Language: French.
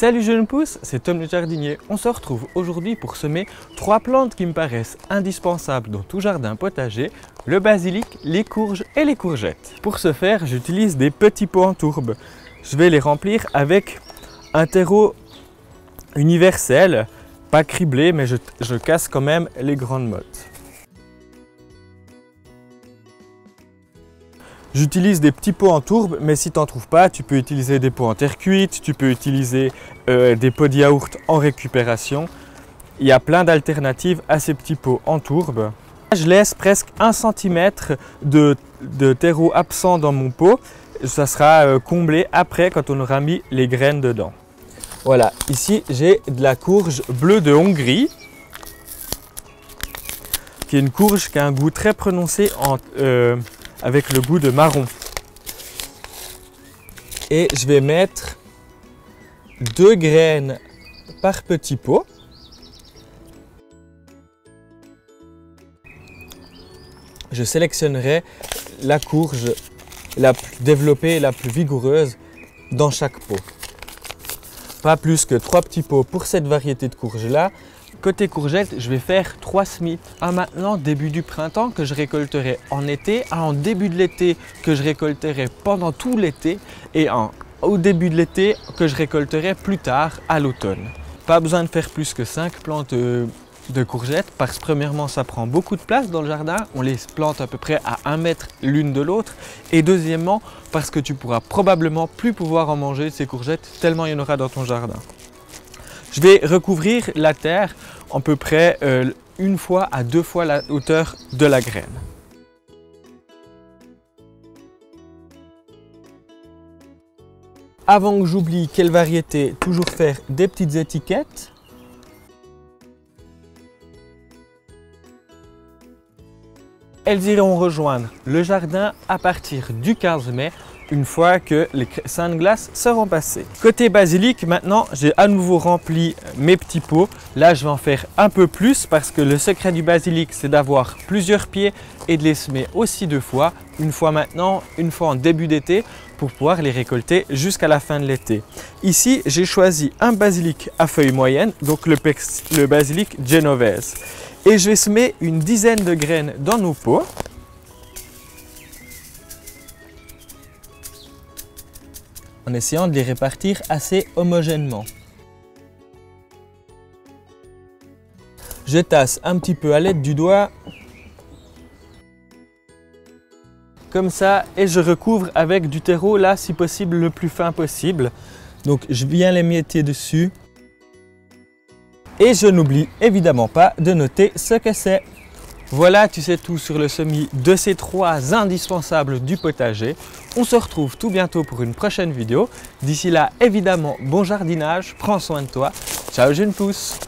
Salut jeunes pousses, c'est Tom le jardinier. On se retrouve aujourd'hui pour semer 3 plantes qui me paraissent indispensables dans tout jardin potager, le basilic, les courges et les courgettes. Pour ce faire, j'utilise des petits pots en tourbe. Je vais les remplir avec un terreau universel, pas criblé, mais je casse quand même les grandes mottes. J'utilise des petits pots en tourbe, mais si tu n'en trouves pas, tu peux utiliser des pots en terre cuite, tu peux utiliser des pots de yaourt en récupération. Il y a plein d'alternatives à ces petits pots en tourbe. Je laisse presque 1 cm de terreau absent dans mon pot. Ça sera comblé après quand on aura mis les graines dedans. Voilà, ici j'ai de la courge bleue de Hongrie, qui est une courge qui a un goût très prononcé avec le goût de marron. Et je vais mettre 2 graines par petit pot. Je sélectionnerai la courge la plus développée et la plus vigoureuse dans chaque pot. Pas plus que 3 petits pots pour cette variété de courge-là. Côté courgettes, je vais faire 3 semis. Un maintenant début du printemps que je récolterai en été, un en début de l'été que je récolterai pendant tout l'été et un au début de l'été que je récolterai plus tard à l'automne. Pas besoin de faire plus que 5 plantes de courgettes parce que premièrement ça prend beaucoup de place dans le jardin, on les plante à peu près à 1 mètre l'une de l'autre, et deuxièmement parce que tu pourras probablement plus pouvoir en manger ces courgettes tellement il y en aura dans ton jardin. Je vais recouvrir la terre à peu près 1 fois à 2 fois la hauteur de la graine. Avant que j'oublie quelle variété, toujours faire des petites étiquettes. Elles iront rejoindre le jardin à partir du 15 mai. Une fois que les seins de glace seront passés. Côté basilic, maintenant, j'ai à nouveau rempli mes petits pots. Là, je vais en faire un peu plus parce que le secret du basilic, c'est d'avoir plusieurs pieds et de les semer aussi 2 fois. Une fois maintenant, une fois en début d'été pour pouvoir les récolter jusqu'à la fin de l'été. Ici, j'ai choisi un basilic à feuilles moyennes, donc le basilic genovese. Et je vais semer une dizaine de graines dans nos pots. En essayant de les répartir assez homogènement. Je tasse un petit peu à l'aide du doigt, comme ça, et je recouvre avec du terreau, là si possible le plus fin possible. Donc je viens l'émietter dessus. Et je n'oublie évidemment pas de noter ce que c'est. Voilà, tu sais tout sur le semis de ces 3 indispensables du potager. On se retrouve tout bientôt pour une prochaine vidéo. D'ici là, évidemment, bon jardinage, prends soin de toi. Ciao jeune pousse!